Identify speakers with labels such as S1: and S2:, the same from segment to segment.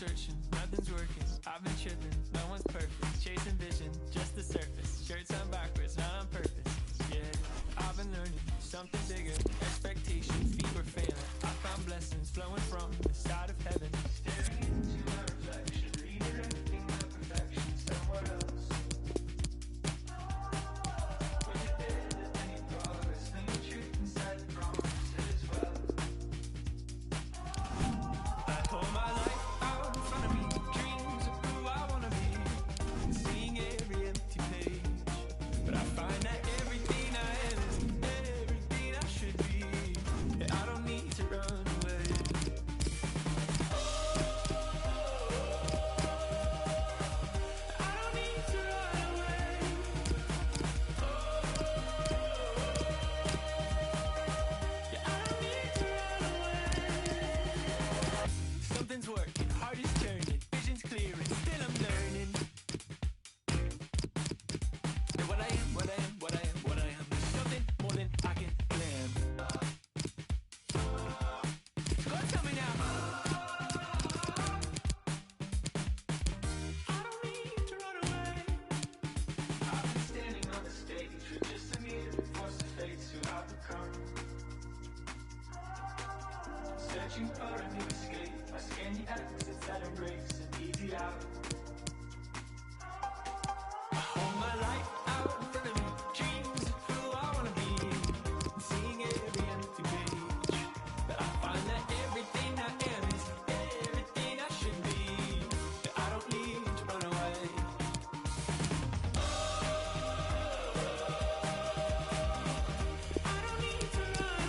S1: searching, nothing's working. I've been tripping, no one's perfect. Chasing vision, just the surface. Shirts on backwards, not on purpose. Yeah, I've been learning something bigger. Expectations, feet were failing. I found blessings flowing from the side of heaven. Staring into my reflection, reading everything but perfection somewhere else. Was it there that any progress, any truth inside the promise as well? I hold my life out in front of me, dreams of who I wanna be, and seeing every empty page. But I find that everything I am is everything I should be. Yeah, I don't need to run away. I don't need to run away. Yeah, I don't need to run away. Something's working, heart is turning, vision's clearing, still I'm learning. And what I am, what I am, what I am, what I am is something more than I can plan. Go tell me now. I don't need to run away. I've been standing on the stage with just a mirror, forced to face who I've become. Searching for a new escape. I scan the exits that embrace an easy out. I hold my life out in front of me, dreams of who I wanna be, and seeing every empty page. But I find that everything I am is everything I should be. That I don't need to run away. I don't need to run away.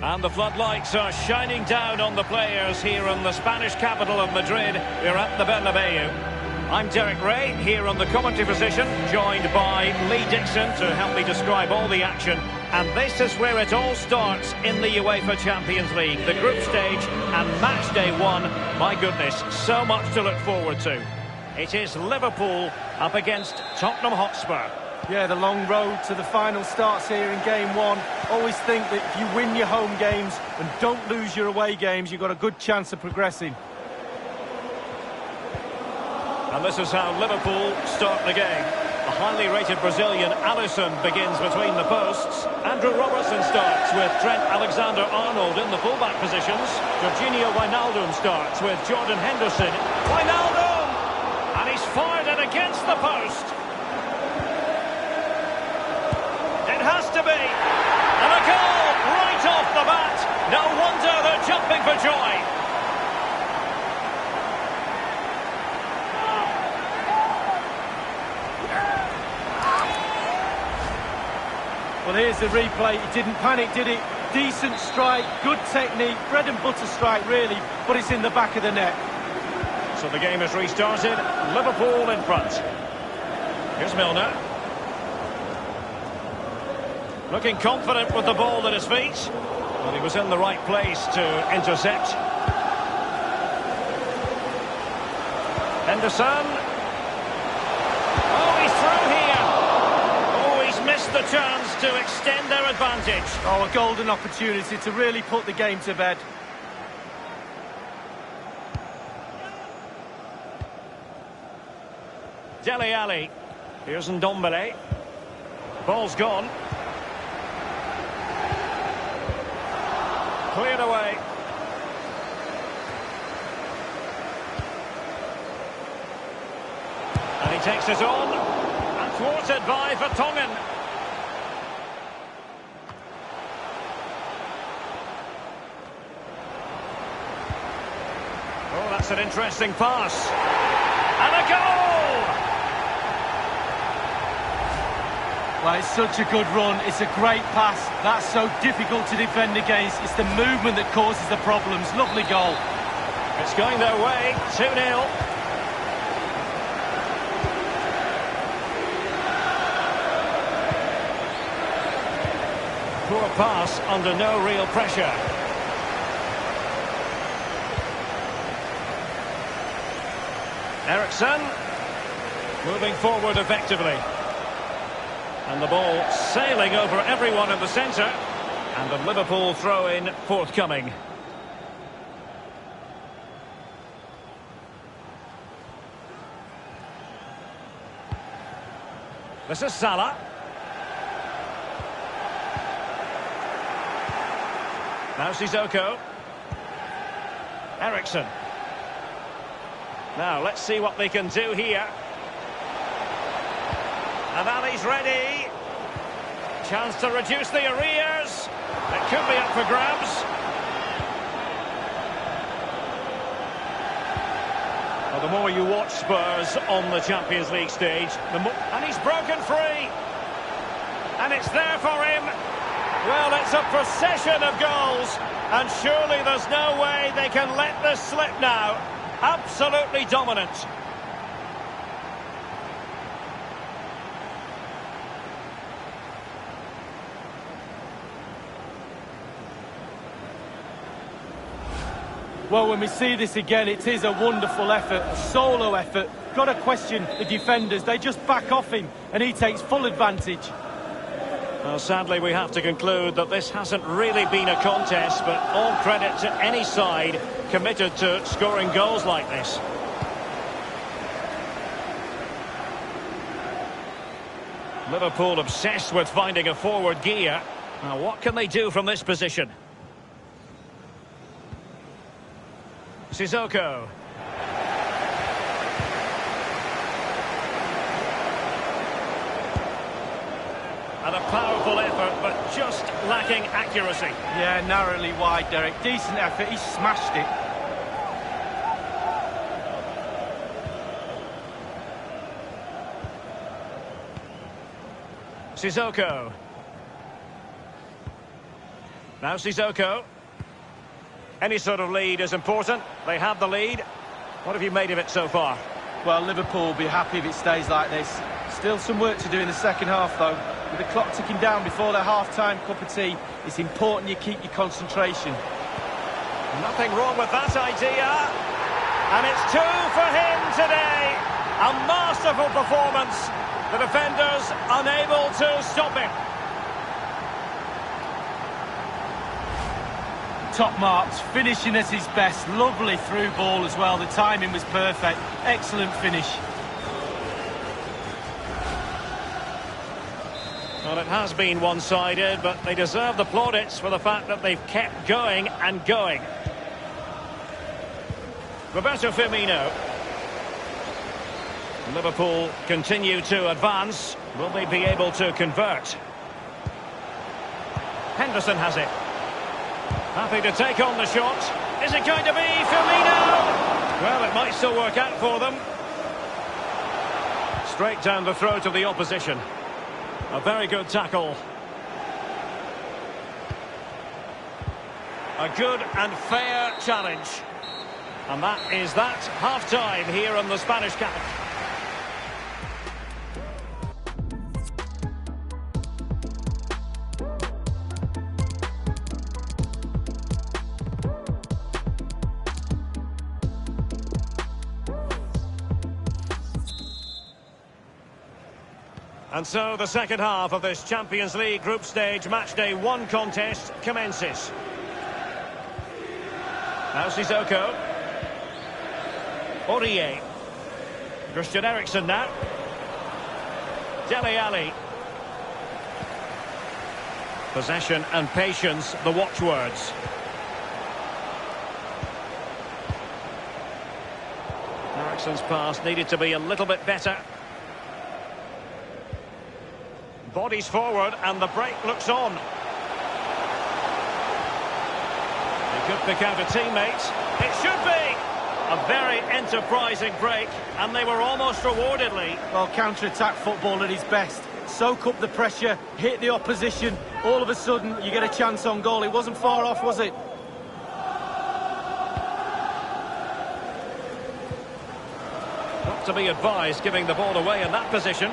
S2: And the floodlights are shining down on the players here in the Spanish capital of Madrid. We're at the Bernabeu. I'm Derek Ray, here on the commentary position, joined by Lee Dixon to help me describe all the action. And this is where it all starts in the UEFA Champions League. The group stage and match day one. My goodness, so much to look forward to. It is Liverpool up against Tottenham Hotspur.
S3: Yeah, the long road to the final starts here in game one. Always think that if you win your home games and don't lose your away games, you've got a good chance of progressing.
S2: And this is how Liverpool start the game. The highly rated Brazilian Alisson begins between the posts. Andrew Robertson starts with Trent Alexander-Arnold in the fullback positions. Jorginho Wijnaldum starts with Jordan Henderson. Wijnaldum! And he's fired it against the post. It has to be. And a goal right off the bat. No wonder they're jumping for joy.
S3: Well, here's the replay. He didn't panic, did it? Decent strike, good technique, bread and butter strike, really, but it's in the back of the net.
S2: So the game has restarted. Liverpool in front. Here's Milner. Looking confident with the ball at his feet. Well, he was in the right place to intercept. Henderson. Oh, he's through here. Oh, he's missed the chance to extend their advantage.
S3: Oh, a golden opportunity to really put the game to bed.
S2: Dele Alli. Here's Ndombele. Ball's gone. Cleared away. And he takes it on. And thwarted by Vertonghen. Oh, that's an interesting pass. And a goal!
S3: Well, it's such a good run. It's a great pass. That's so difficult to defend against. It's the movement that causes the problems. Lovely goal.
S2: It's going their way. 2-0. Poor pass under no real pressure. Eriksson moving forward effectively. And the ball sailing over everyone in the centre. And the Liverpool throw-in forthcoming. This is Salah. Now Sissoko. Eriksson. Now let's see what they can do here. And Ali's ready. Chance to reduce the arrears. It could be up for grabs. Well, the more you watch Spurs on the Champions League stage, the more... And he's broken free. And it's there for him. Well, it's a procession of goals. And surely there's no way they can let this slip now. Absolutely dominant.
S3: Well, when we see this again, it is a wonderful effort, a solo effort. Got to question the defenders. They just back off him, and he takes full advantage.
S2: Well, sadly, we have to conclude that this hasn't really been a contest, but all credit to any side committed to scoring goals like this. Liverpool obsessed with finding a forward gear. Now, what can they do from this position? Sissoko. And a powerful effort, but just lacking accuracy.
S3: Yeah, narrowly wide, Derek. Decent effort, he smashed it.
S2: Sissoko. Now Sissoko. Any sort of lead is important. They have the lead. What have you made of it so far?
S3: Well, Liverpool will be happy if it stays like this. Still some work to do in the second half, though. With the clock ticking down before their half-time cup of tea, it's important you keep your concentration.
S2: Nothing wrong with that idea. And it's 2 for him today. A masterful performance. The defenders unable to stop him.
S3: Top marks, finishing at his best. Lovely through ball as well. The timing was perfect. Excellent finish.
S2: Well, it has been one-sided, but they deserve the plaudits for the fact that they've kept going and going. Roberto Firmino. Liverpool continue to advance. Will they be able to convert? Henderson has it. Happy to take on the shot. Is it going to be Firmino? Well, it might still work out for them. Straight down the throat of the opposition. A very good tackle. A good and fair challenge. And that is that. Half-time here in the Spanish capital. And so the second half of this Champions League group stage matchday 1 contest commences. Now Sissoko. Aurier. Christian Eriksen now. Dele Alli. Possession and patience, the watchwords. Eriksen's pass needed to be a little bit better. Bodies forward and the break looks on. He could pick out a teammate. It should be! A very enterprising break, and they were almost rewarded, Lee.
S3: Well, counter-attack football at its best. Soak up the pressure, hit the opposition. All of a sudden, you get a chance on goal. It wasn't far off, was it?
S2: Not to be advised giving the ball away in that position.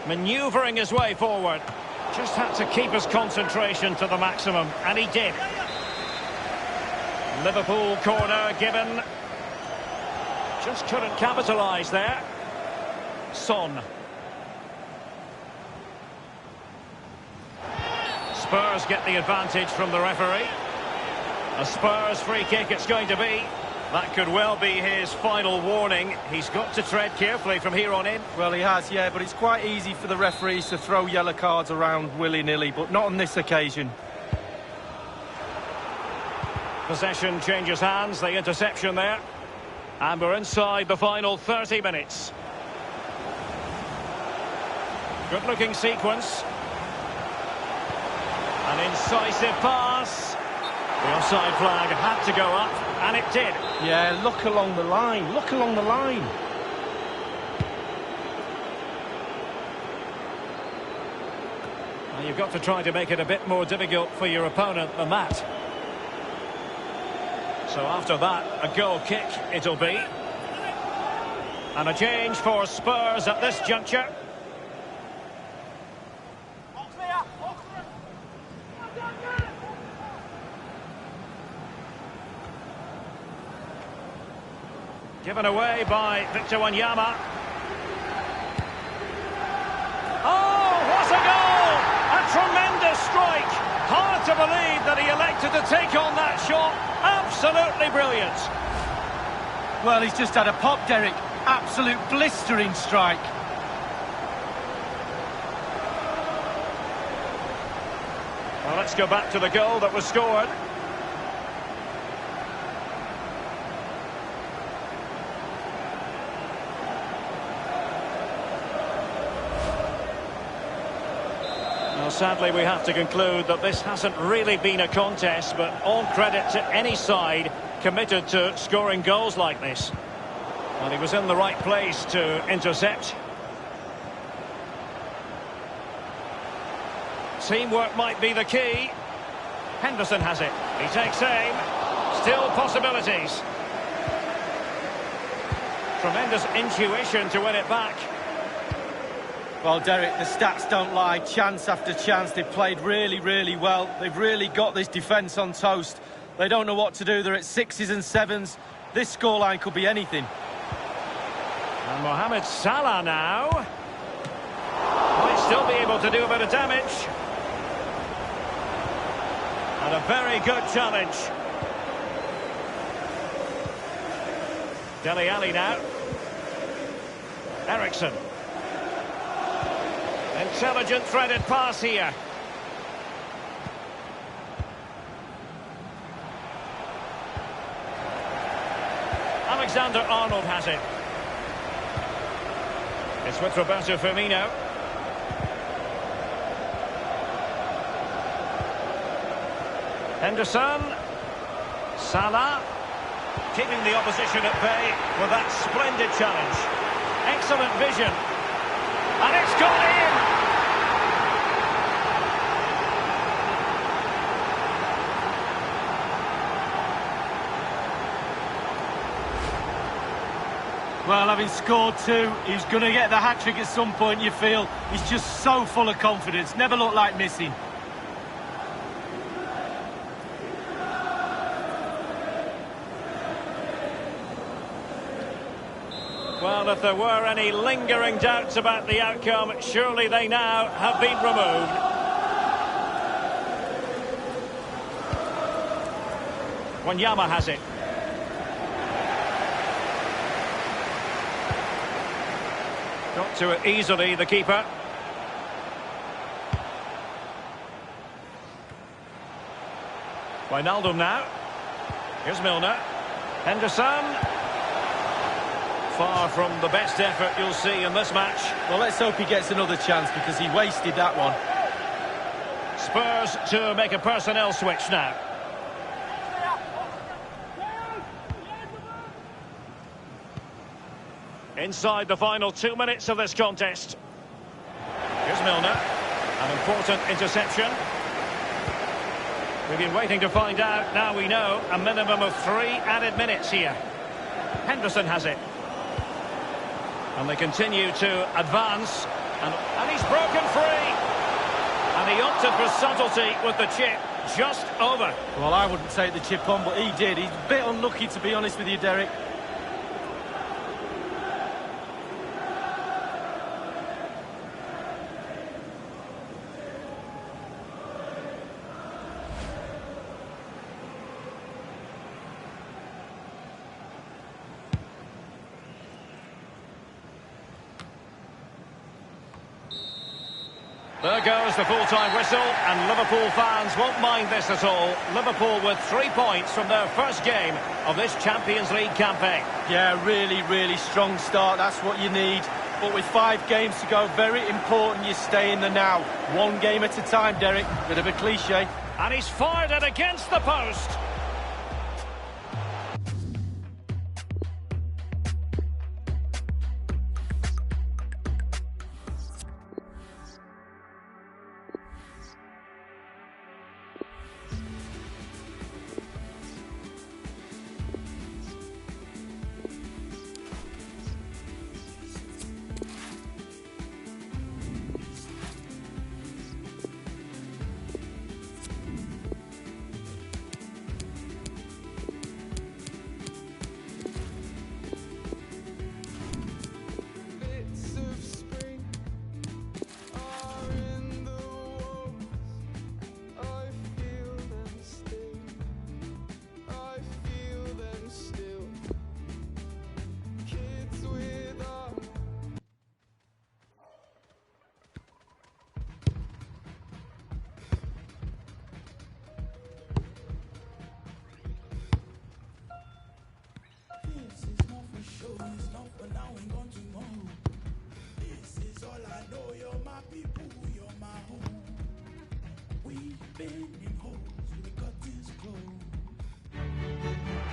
S2: Manoeuvring his way forward. Just had to keep his concentration to the maximum, and he did. Liverpool corner given. Just couldn't capitalise there. Son. Spurs get the advantage from the referee. A Spurs free kick it's going to be. That could well be his final warning. He's got to tread carefully from here on in.
S3: Well, he has, yeah, but it's quite easy for the referees to throw yellow cards around willy-nilly, but not on this occasion.
S2: Possession changes hands, the interception there. And we're inside the final 30 minutes. Good-looking sequence. An incisive pass. The offside flag had to go up, and it did.
S3: Yeah, look along the line. Look along the line.
S2: Well, you've got to try to make it a bit more difficult for your opponent than that. So after that, a goal kick it'll be. And a change for Spurs at this juncture. Given away by Victor Wanyama. Oh, what a goal! A tremendous strike! Hard to believe that he elected to take on that shot. Absolutely brilliant.
S3: Well, he's just had a pop, Derek. Absolute blistering strike.
S2: Well, let's go back to the goal that was scored. Sadly, we have to conclude that this hasn't really been a contest, but all credit to any side committed to scoring goals like this. And he was in the right place to intercept. Teamwork might be the key. Henderson has it. He takes aim. Still possibilities. Tremendous intuition to win it back.
S3: Well, Derek, the stats don't lie. Chance after chance. They've played really, really well. They've really got this defence on toast. They don't know what to do. They're at 6s and 7s. This scoreline could be anything.
S2: And Mohamed Salah now. Might still be able to do a bit of damage. And a very good challenge. Dele Alli now. Eriksen. Intelligent threaded pass here. Alexander-Arnold has it. It's with Roberto Firmino. Henderson. Salah. Keeping the opposition at bay with that splendid challenge. Excellent vision. And it's gone in!
S3: Well, having scored two, he's going to get the hat-trick at some point, you feel. He's just so full of confidence, never looked like missing.
S2: Well, if there were any lingering doubts about the outcome, surely they now have been removed. Wanyama has it. Got to it easily, the keeper. Wijnaldum now. Here's Milner. Henderson. Far from the best effort you'll see in this match.
S3: Well, let's hope he gets another chance because he wasted that one.
S2: Spurs to make a personnel switch now. Inside the final 2 minutes of this contest. Here's Milner. An important interception. We've been waiting to find out. Now we know a minimum of 3 added minutes here. Henderson has it. And they continue to advance. And he's broken free. And he opted for subtlety with the chip just over.
S3: Well, I wouldn't take the chip on, but he did. He's a bit unlucky, to be honest with you, Derek.
S2: There goes the full-time whistle, and Liverpool fans won't mind this at all. Liverpool with 3 points from their first game of this Champions League campaign.
S3: Yeah, really strong start. That's what you need. But with 5 games to go, very important you stay in the now. 1 game at a time, Derek. Bit of a cliche.
S2: And he's fired it against the post.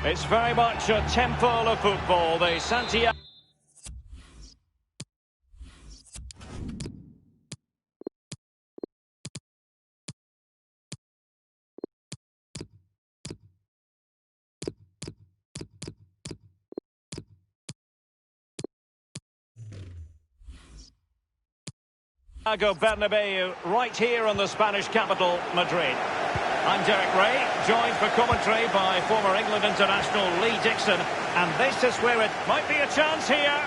S2: It's very much a temple of football, the Santiago. Bernabeu, right here in the Spanish capital, Madrid. I'm Derek Ray, joined for commentary by former England international Lee Dixon, and this is where it might be a chance here.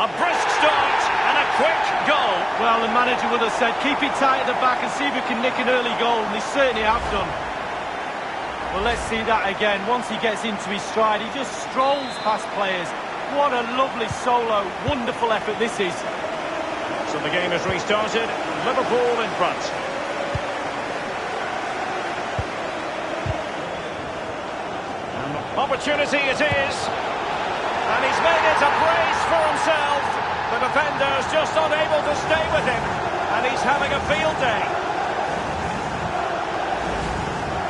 S2: A brisk start and a quick goal.
S3: Well, the manager would have said, keep it tight at the back and see if we can nick an early goal, and they certainly have done. Well, let's see that again. Once he gets into his stride, he just strolls past players. What a lovely solo, wonderful effort this is.
S2: So the game has restarted, Liverpool in front. Opportunity it is, and he's made it a brace for himself. The defender's just unable to stay with him, and he's having a field day.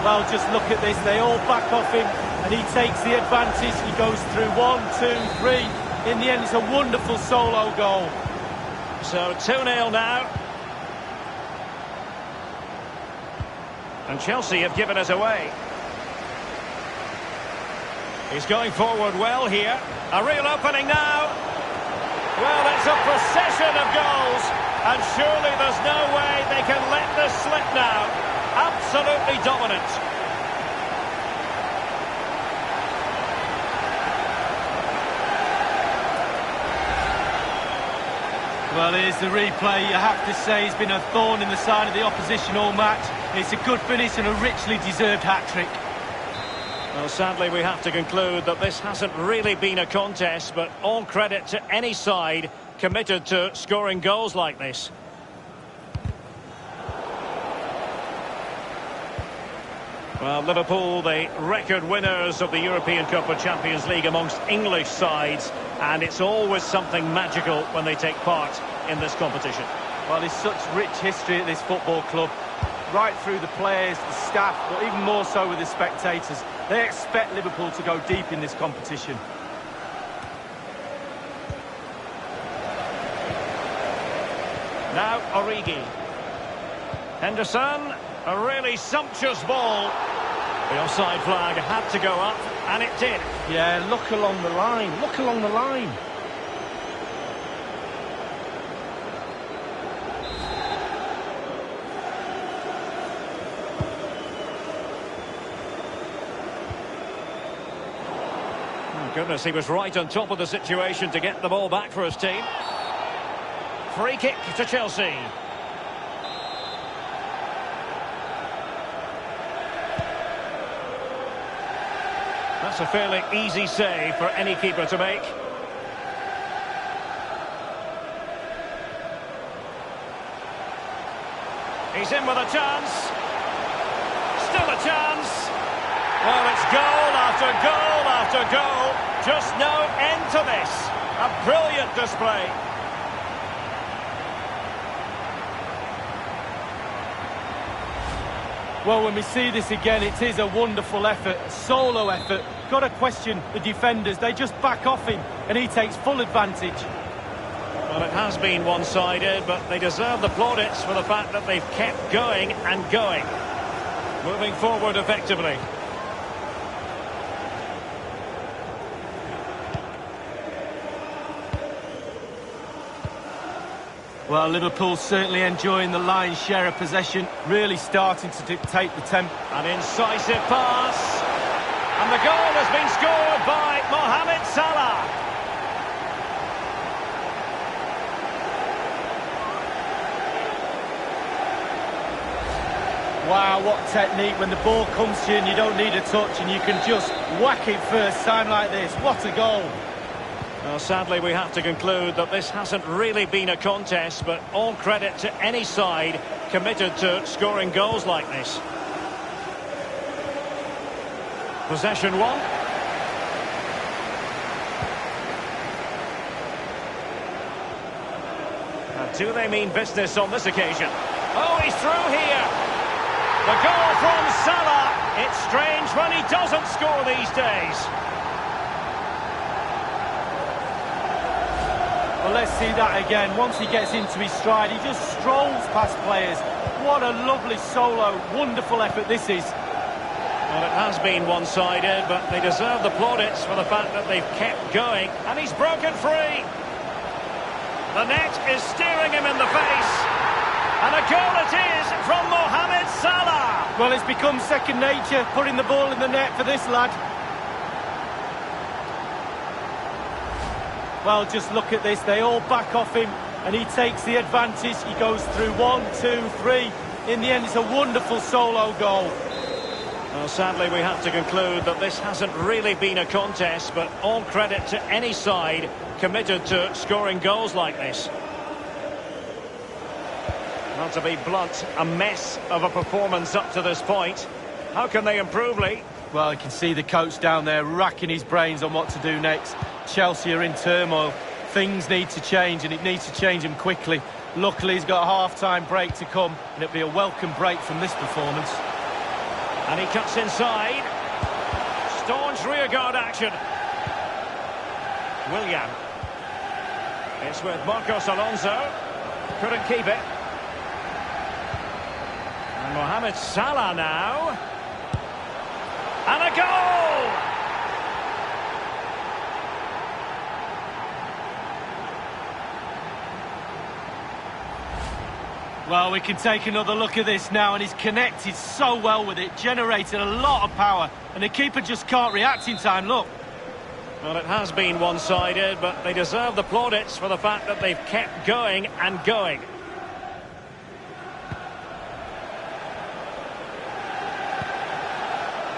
S3: Well, just look at this, they all back off him, and he takes the advantage. He goes through 1, 2, 3. In the end, it's a wonderful solo goal.
S2: So 2-0 now. And Chelsea have given us away. He's going forward well here. A real opening now. Well, it's a procession of goals. And surely there's no way they can let this slip now. Absolutely dominant.
S3: Well, here's the replay. You have to say he's been a thorn in the side of the opposition all match. It's a good finish and a richly deserved hat-trick.
S2: Well, sadly, we have to conclude that this hasn't really been a contest, but all credit to any side committed to scoring goals like this. Well, Liverpool, the record winners of the European Cup and Champions League amongst English sides, and it's always something magical when they take part in this competition.
S3: Well, there's such rich history at this football club, right through the players, the staff, but even more so with the spectators. They expect Liverpool to go deep in this competition.
S2: Now Origi. Henderson, a really sumptuous ball. The offside flag had to go up, and it did.
S3: Yeah, look along the line, look along the line.
S2: Oh, goodness, he was right on top of the situation to get the ball back for his team. Free kick to Chelsea. That's a fairly easy save for any keeper to make. He's in with a chance. Still a chance. Well, it's goal after goal after goal. Just no end to this. A brilliant display.
S3: Well, when we see this again, it is a wonderful effort, a solo effort. Got to question the defenders. They just back off him, and he takes full advantage.
S2: Well, it has been one-sided, but they deserve the plaudits for the fact that they've kept going and going. Moving forward effectively.
S3: Well, Liverpool certainly enjoying the lion's share of possession, really starting to dictate the tempo.
S2: An incisive pass. And the goal has been scored by Mohamed Salah.
S3: Wow, what technique when the ball comes to you and you don't need a touch and you can just whack it first time like this. What a goal.
S2: Well, sadly, we have to conclude that this hasn't really been a contest, but all credit to any side committed to scoring goals like this. Possession one. Now, do they mean business on this occasion? Oh, he's through here. The goal from Salah. It's strange when he doesn't score these days.
S3: Well, let's see that again. Once he gets into his stride, he just strolls past players. What a lovely solo. Wonderful effort this is.
S2: Well, it has been one-sided, but they deserve the plaudits for the fact that they've kept going. And he's broken free. The net is staring him in the face. And a goal it is from Mohamed Salah.
S3: Well, it's become second nature, putting the ball in the net for this lad. Well, just look at this. They all back off him, and he takes the advantage. He goes through 1, 2, 3. In the end, it's a wonderful solo goal.
S2: Well, sadly, we have to conclude that this hasn't really been a contest, but all credit to any side committed to scoring goals like this. Well, to be blunt, a mess of a performance up to this point. How can they improve, Lee?
S3: Well, you can see the coach down there racking his brains on what to do next. Chelsea are in turmoil. Things need to change, and it needs to change them quickly. Luckily, he's got a half-time break to come, and it'll be a welcome break from this performance.
S2: And he cuts inside. Staunch rearguard action. Willian. It's with Marcos Alonso. Couldn't keep it. And Mohamed Salah now. And a goal!
S3: Well, we can take another look at this now, and he's connected so well with it, generated a lot of power, and the keeper just can't react in time, look.
S2: Well, it has been one-sided, but they deserve the plaudits for the fact that they've kept going and going.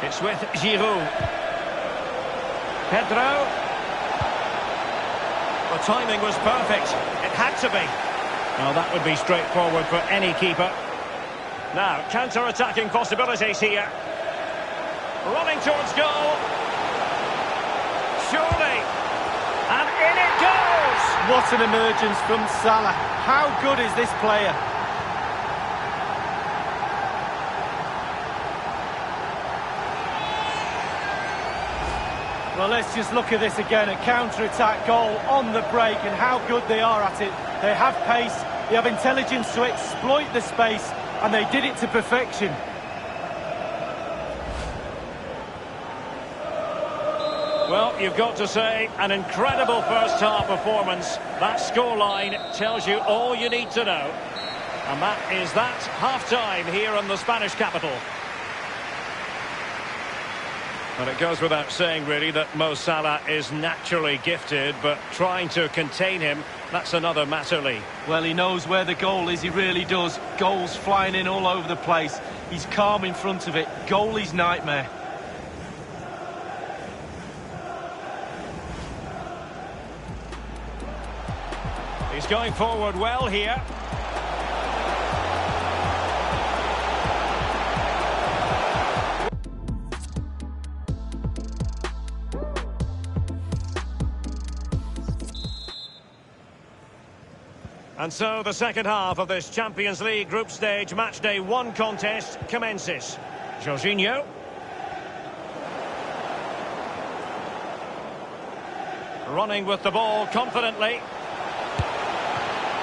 S2: It's with Giroud. Pedro. The timing was perfect. It had to be. Well, that would be straightforward for any keeper. Now, counter-attacking possibilities here. Running towards goal. Surely. And in it goes!
S3: What an emergence from Salah. How good is this player? Well, let's just look at this again. A counter-attack goal on the break, and how good they are at it. They have pace, they have intelligence to exploit the space, and they did it to perfection.
S2: Well, you've got to say, an incredible first-half performance. That scoreline tells you all you need to know. And that is that half-time here in the Spanish capital. And it goes without saying, really, that Mo Salah is naturally gifted, but trying to contain him, that's another matter, Lee.
S3: Well, he knows where the goal is, he really does. Goals flying in all over the place. He's calm in front of it. Goalie's nightmare.
S2: He's going forward well here. And so the second half of this Champions League group stage matchday 1 contest commences. Jorginho. Running with the ball confidently.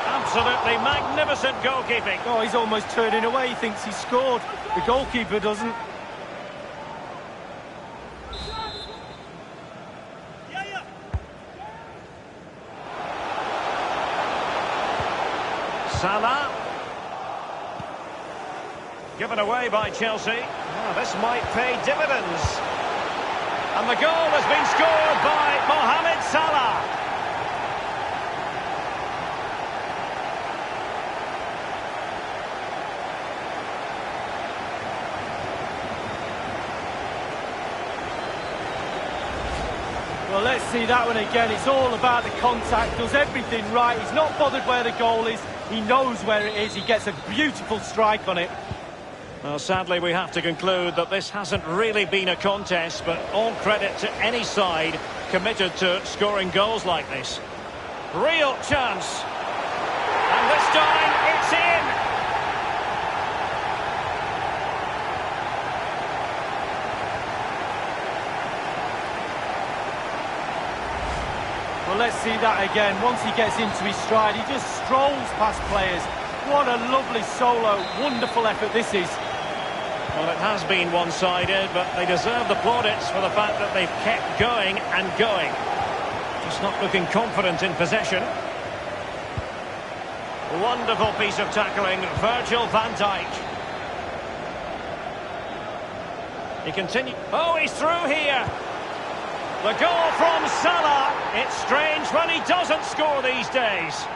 S2: Absolutely magnificent goalkeeping.
S3: Oh, he's almost turning away. He thinks he scored. The goalkeeper doesn't.
S2: Salah. Given away by Chelsea. Oh, this might pay dividends. And the goal has been scored by Mohamed Salah.
S3: Well, let's see that one again. It's all about the contact, does everything right. He's not bothered where the goal is. He knows where it is. He gets a beautiful strike on it.
S2: Well, sadly, we have to conclude that this hasn't really been a contest, but all credit to any side committed to scoring goals like this. Real chance. And this time, it's in.
S3: Well, let's see that again. Once he gets into his stride, he just strolls past players. What a lovely solo, wonderful effort this is.
S2: Well, it has been one-sided, but they deserve the plaudits for the fact that they've kept going and going. Just not looking confident in possession. Wonderful piece of tackling, Virgil van Dijk. He continues. Oh, he's through here. The goal from Salah. It's strange when he doesn't score these days.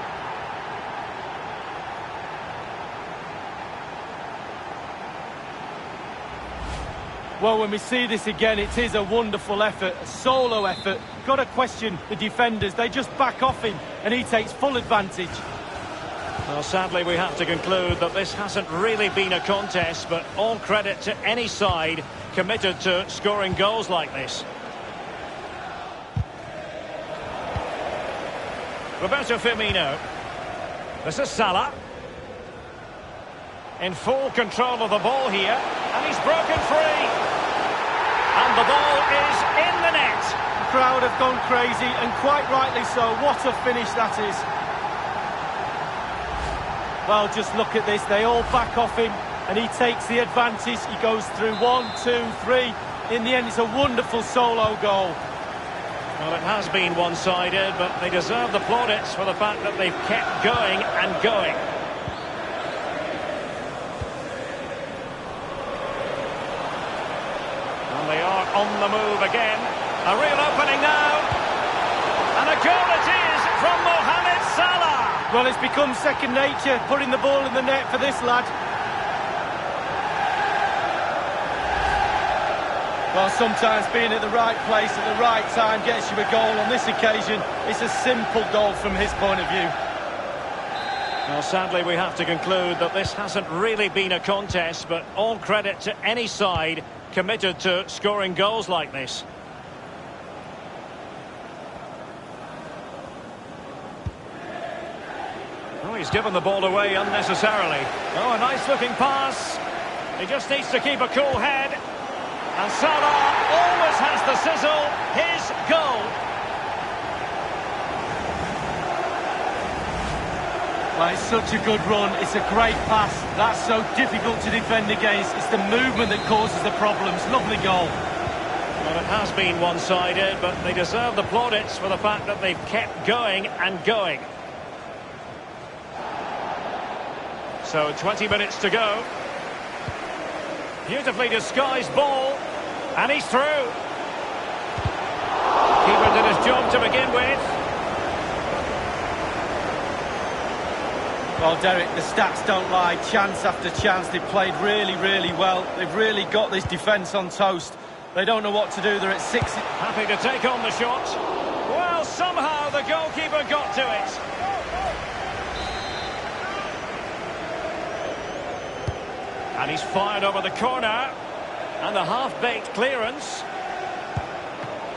S3: Well, when we see this again, it is a wonderful effort, a solo effort. Got to question the defenders. They just back off him, and he takes full advantage.
S2: Well, sadly, we have to conclude that this hasn't really been a contest, but all credit to any side committed to scoring goals like this. Roberto Firmino. This is Salah. In full control of the ball here. And he's broken free. And the ball is in the net.
S3: The crowd have gone crazy, and quite rightly so. What a finish that is. Well, just look at this. They all back off him, and he takes the advantage. He goes through 1, 2, 3. In the end, it's a wonderful solo goal.
S2: Well, it has been one-sided, but they deserve the plaudits for the fact that they've kept going and going. And they are on the move again. A real opening now. goal it is from Mohamed Salah.
S3: Well, it's become second nature, putting the ball in the net for this lad. Well, sometimes being at the right place at the right time gets you a goal. On this occasion, it's a simple goal from his point of view.
S2: Well, sadly, we have to conclude that this hasn't really been a contest, but all credit to any side committed to scoring goals like this. Oh, he's given the ball away unnecessarily. Oh, a nice-looking pass. He just needs to keep a cool head. And Salah always has the sizzle. His goal.
S3: Well, it's such a good run. It's a great pass. That's so difficult to defend against. It's the movement that causes the problems. Lovely goal.
S2: Well, it has been one-sided, but they deserve the plaudits for the fact that they've kept going and going. So 20 minutes to go. Beautifully disguised ball. And he's through. Keeper did his job to begin with.
S3: Well, Derek, the stats don't lie. Chance after chance. They've played really, really well. They've really got this defence on toast. They don't know what to do. They're at 6.
S2: Happy to take on the shot. Well, somehow the goalkeeper got to it. And he's fired over the corner. And the half-baked clearance.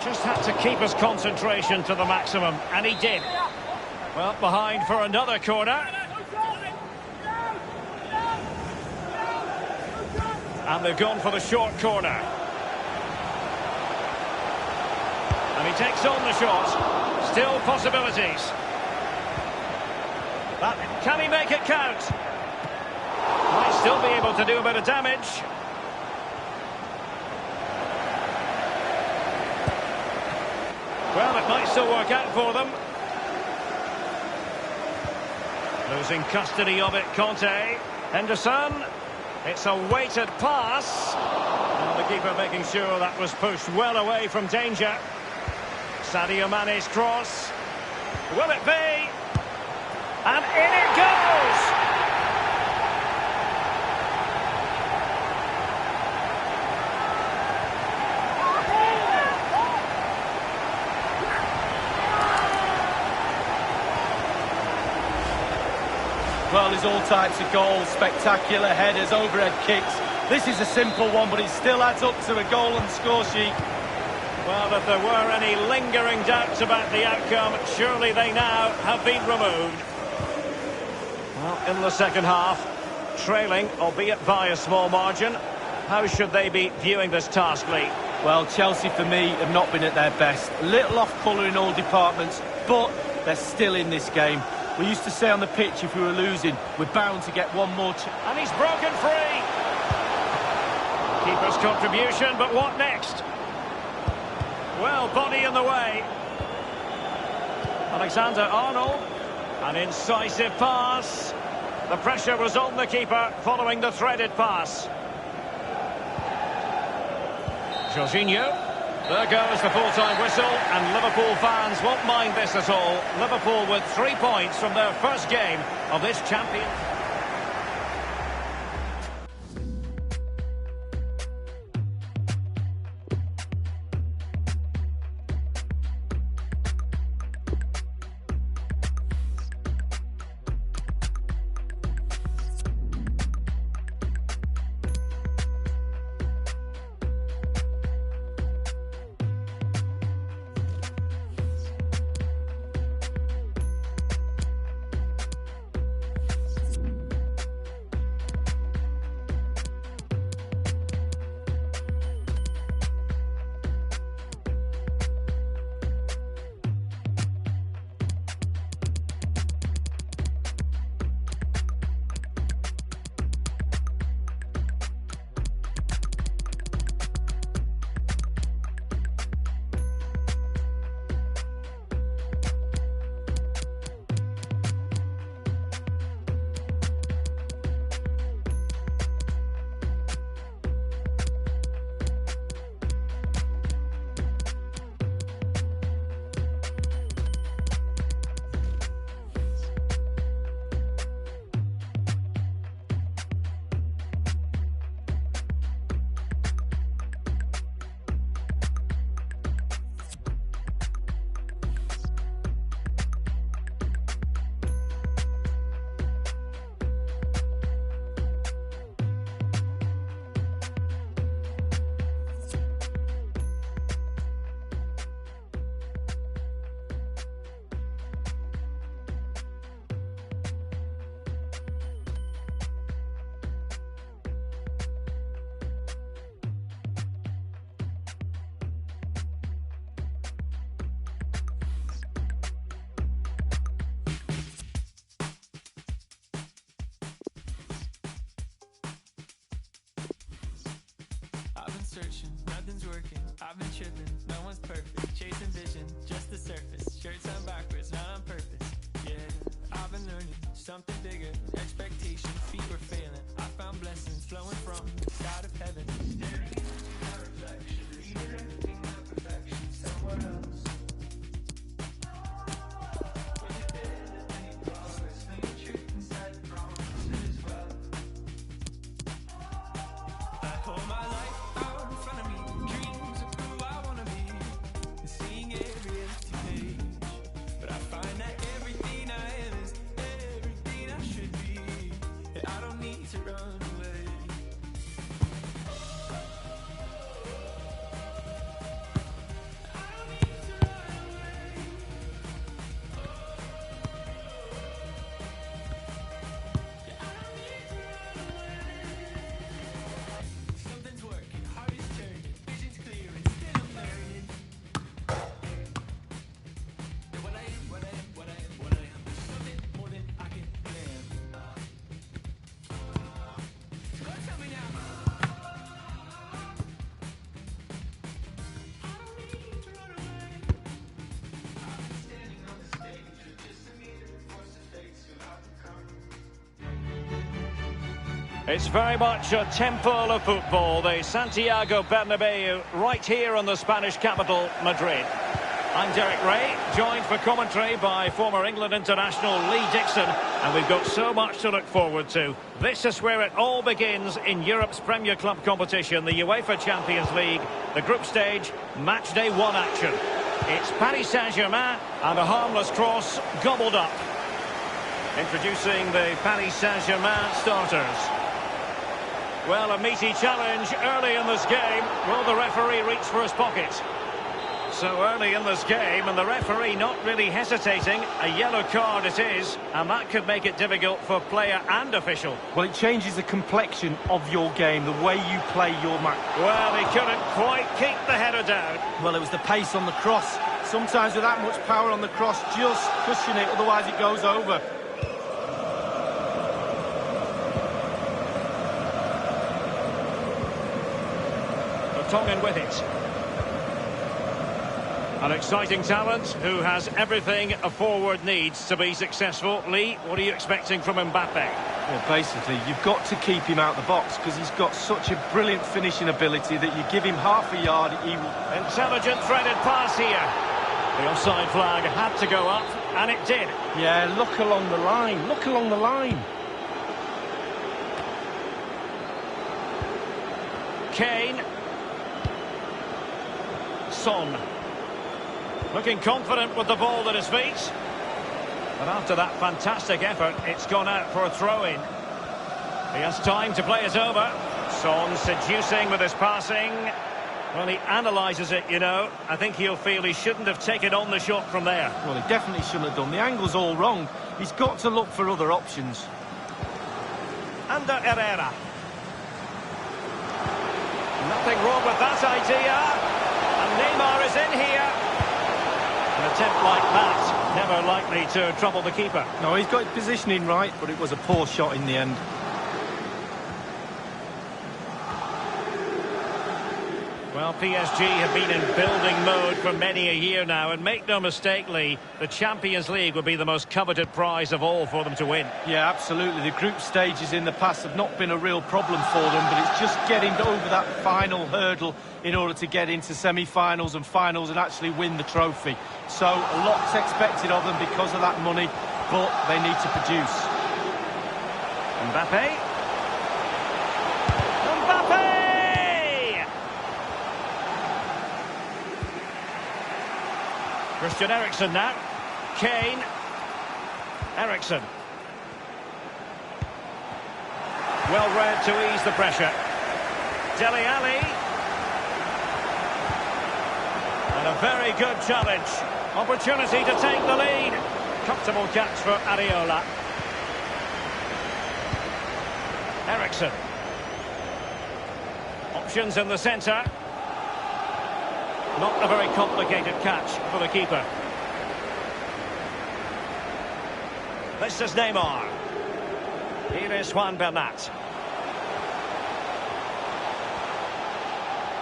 S2: Just had to keep his concentration to the maximum, and he did. Well, behind for another corner. And they've gone for the short corner. And he takes on the shot. Still possibilities. Can he make it count? Might still be able to do a bit of damage. Well, it might still work out for them. Losing custody of it, Conte. Henderson. It's a weighted pass. And the keeper making sure that was pushed well away from danger. Sadio Mane's cross. Will it be? And in it goes!
S3: Well, there's all types of goals, spectacular headers, overhead kicks. This is a simple one, but it still adds up to a goal on the score sheet.
S2: Well, if there were any lingering doubts about the outcome, surely they now have been removed. Well, in the second half, trailing, albeit by a small margin. How should they be viewing this task, Lee?
S3: Well, Chelsea, for me, have not been at their best. A little off-colour in all departments, but they're still in this game. We used to say on the pitch, if we were losing, we're bound to get one more
S2: and he's broken free. Keeper's contribution, but what next? Well, body in the way. Alexander-Arnold. An incisive pass. The pressure was on the keeper following the threaded pass. Jorginho. There goes the full-time whistle, and Liverpool fans won't mind this at all. Liverpool with 3 points from their first game of this champion.
S1: searching, nothing's working. I've been tripping, no one's perfect. Chasing vision, just the surface. Shirts on backwards, not on purpose. Yeah, I've been learning something bigger. Expectation, feet were failing. I found blessings flowing from the side of heaven. Staring into my reflection, leaving everything my perfection somewhere else. Was it better than any progress? Feeling truth inside the promises as well. I hold my life out in front of me, dreams of who I wanna be, and seeing every empty page. But I find that everything I am is everything I should be, and I don't need to run away. Something's working, heart is turning, vision's clear, and still I'm learning. That what I am, what I am, what I am, what I am, is something more than I can plan. So go tell me now. I don't need to run away. I've been standing on the stage with just a mirror and force to face who I've become.
S2: It's very much a temple of football, the Santiago Bernabeu, right here in the Spanish capital, Madrid. I'm Derek Ray, joined for commentary by former England international Lee Dixon, and we've got so much to look forward to. This is where it all begins in Europe's Premier Club competition, the UEFA Champions League, the group stage, match day 1 action. It's Paris Saint-Germain and a harmless cross gobbled up. Introducing the Paris Saint-Germain starters. Well, a meaty challenge early in this game. Will the referee reach for his pocket? So early in this game, and the referee not really hesitating. A yellow card it is, and that could make it difficult for player and official.
S3: Well, it changes the complexion of your game, the way you play your match.
S2: Well, he couldn't quite keep the header down.
S3: Well, it was the pace on the cross. Sometimes with that much power on the cross, just cushion it, otherwise it goes over.
S2: Tongan with it. An exciting talent who has everything a forward needs to be successful. Lee, what are you expecting from Mbappe?
S3: Well, basically, you've got to keep him out the box because he's got such a brilliant finishing ability that you give him half a yard, he will...
S2: Intelligent threaded pass here. The offside flag had to go up, and it did.
S3: Yeah, look along the line. Look along the line.
S2: Kane. Son. Looking confident with the ball at his feet. But after that fantastic effort, it's gone out for a throw-in. He has time to play it over. Son seducing with his passing. Well, he analyses it, you know. I think he'll feel he shouldn't have taken on the shot from there.
S3: Well, he definitely shouldn't have done. The angle's all wrong. He's got to look for other options.
S2: Under Herrera. Nothing wrong with that idea. And Neymar is in here. An attempt like that, never likely to trouble the keeper.
S3: No, he's got his positioning right, but it was a poor shot in the end.
S2: Well, PSG have been in building mode for many a year now, and make no mistake, Lee, the Champions League would be the most coveted prize of all for them to win.
S3: Yeah, absolutely. The group stages in the past have not been a real problem for them, but it's just getting over that final hurdle in order to get into semi-finals and finals and actually win the trophy. So a lot's expected of them because of that money, but they need to produce.
S2: Mbappe. Mbappe! Christian Eriksen now. Kane. Eriksen. Well read to ease the pressure. Dele Alli. And a very good challenge. Opportunity to take the lead. Comfortable catch for Areola. Eriksen. Options in the centre. Not a very complicated catch for the keeper. This is Neymar. Here is Juan Bernat.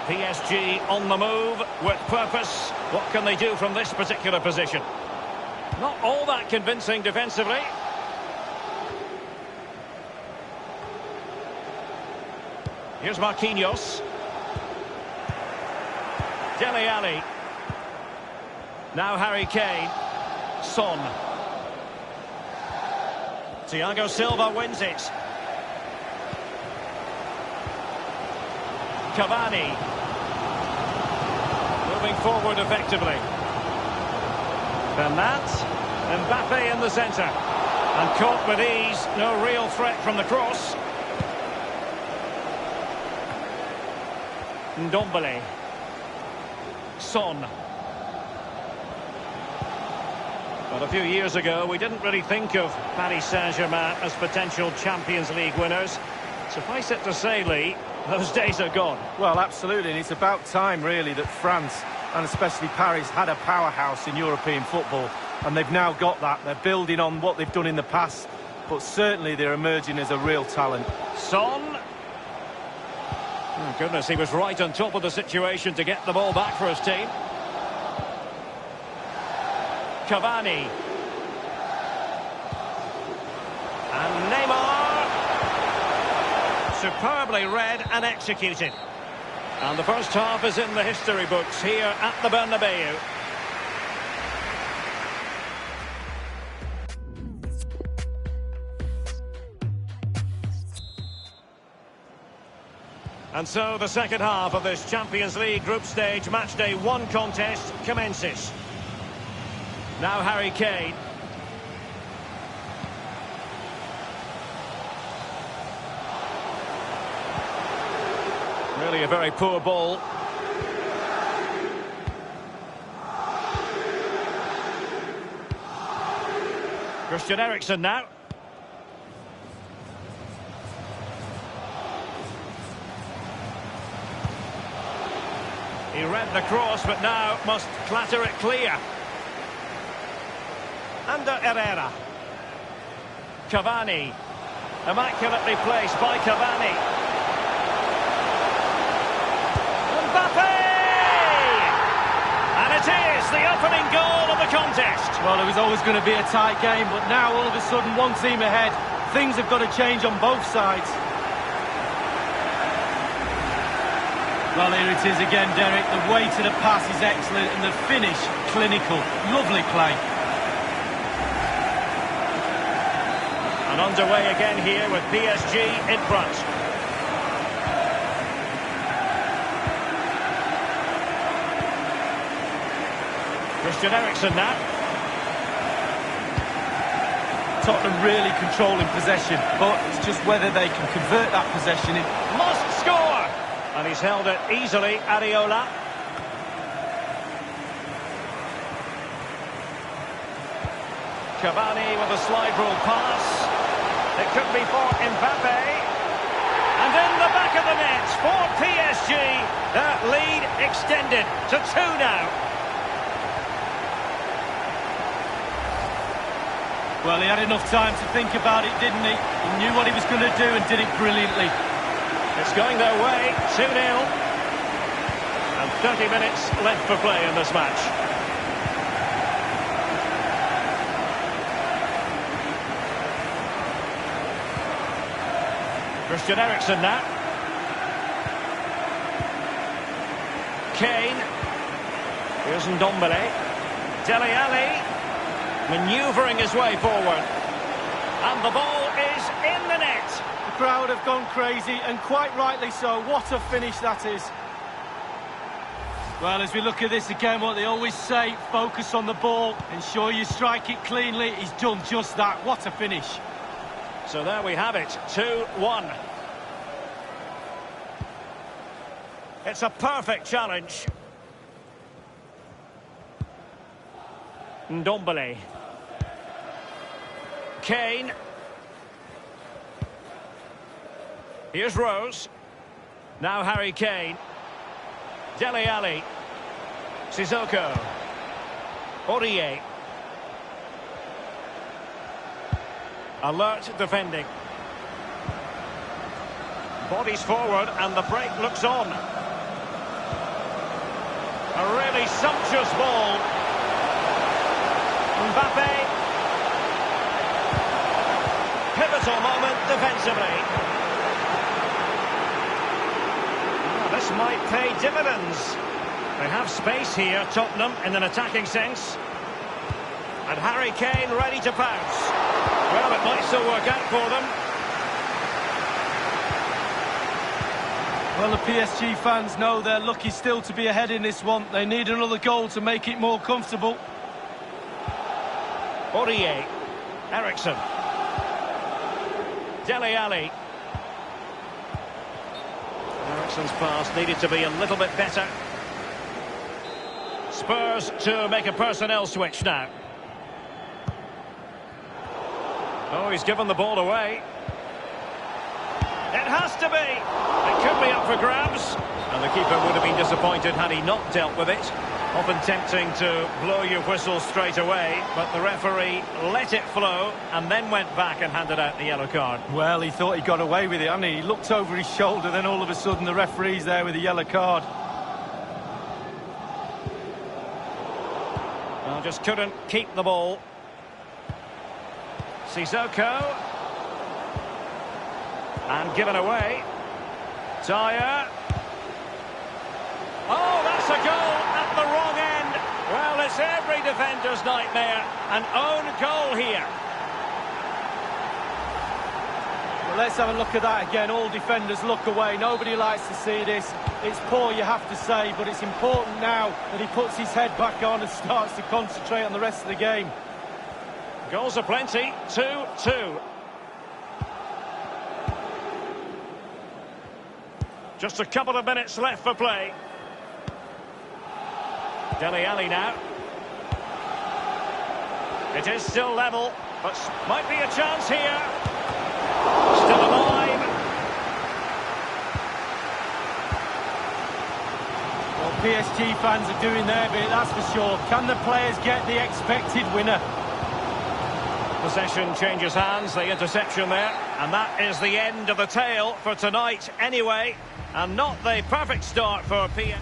S2: PSG on the move with purpose. What can they do from this particular position? Not all that convincing defensively. Here's Marquinhos. Dele Alli. Now Harry Kane. Son. Thiago Silva wins it. Cavani. Moving forward effectively. Bernat. Mbappe in the centre. And caught with ease. No real threat from the cross. Ndombele. Son. Well, a few years ago, we didn't really think of Paris Saint-Germain as potential Champions League winners. Suffice it to say, Lee, those days are gone.
S3: Well, absolutely, and it's about time, really, that France, and especially Paris, had a powerhouse in European football. And they've now got that. They're building on what they've done in the past, but certainly they're emerging as a real talent.
S2: Son. Oh, goodness, he was right on top of the situation to get the ball back for his team. Cavani. And Neymar. Superbly read and executed. And the first half is in the history books here at the Bernabeu. And so the second half of this Champions League group stage matchday 1 contest commences. Now Harry Kane. Really a very poor ball. Christian Eriksen now. He read the cross, but now must clatter it clear. Under Herrera. Cavani. Immaculately placed by Cavani. Mbappe! And it is the opening goal of the contest.
S3: Well, it was always going to be a tight game, but now all of a sudden one team ahead. Things have got to change on both sides. Well, here it is again, Derek. The way to the pass is excellent and the finish clinical. Lovely play.
S2: And underway again here with PSG in front. Christian Eriksen now.
S3: Tottenham really controlling possession, but it's just whether they can convert that possession in.
S2: Must score! And he's held it easily, Areola. Cavani with a slide rule pass. It could be for Mbappe. And in the back of the net for PSG. That lead extended to 2 now.
S3: Well, he had enough time to think about it, didn't he? He knew what he was going to do and did it brilliantly.
S2: It's going their way, 2-0. And 30 minutes left for play in this match. Christian Eriksen now. Kane. Here's Ndombele. Dele Alli. Manoeuvring his way forward. And the ball is in the net.
S3: The crowd have gone crazy, and quite rightly so. What a finish that is. Well, as we look at this again, what they always say, focus on the ball, ensure you strike it cleanly. He's done just that. What a finish.
S2: So there we have it, 2-1. It's a perfect challenge. Ndombele. Kane. Here's Rose. Now Harry Kane. Dele Alli. Sissoko. Aurier. Alert defending. Bodies forward and the break looks on. A really sumptuous ball. Mbappe. Pivotal moment defensively. This might pay dividends. They have space here, Tottenham, in an attacking sense. And Harry Kane ready to pounce. Well, it might still work out for them.
S3: Well, the PSG fans know they're lucky still to be ahead in this one. They need another goal to make it more comfortable.
S2: Aurier. Ericsson. Dele Alli. Ericsson's pass needed to be a little bit better. Spurs to make a personnel switch now. Oh, he's given the ball away. It has to be. It could be up for grabs. And the keeper would have been disappointed had he not dealt with it. Often tempting to blow your whistle straight away, but the referee let it flow and then went back and handed out the yellow card.
S3: Well, he thought he got away with it, hadn't he? He looked over his shoulder, then all of a sudden the referee's there with a yellow card.
S2: Well, just couldn't keep the ball. Sissoko. And given away. Dyer. Oh, that's a goal at the wrong end. Well, it's every defender's nightmare. An own goal here.
S3: Well, let's have a look at that again. All defenders look away. Nobody likes to see this. It's poor, you have to say, but it's important now that he puts his head back on and starts to concentrate on the rest of the game.
S2: Goals are plenty. 2-2. Just a couple of minutes left for play. Dele Alli now. It is still level, but might be a chance here. Still alive.
S3: Well, PSG fans are doing their bit, that's for sure. Can the players get the expected winner?
S2: Possession changes hands, the interception there. And that is the end of the tale for tonight anyway. And not the perfect start for PSG.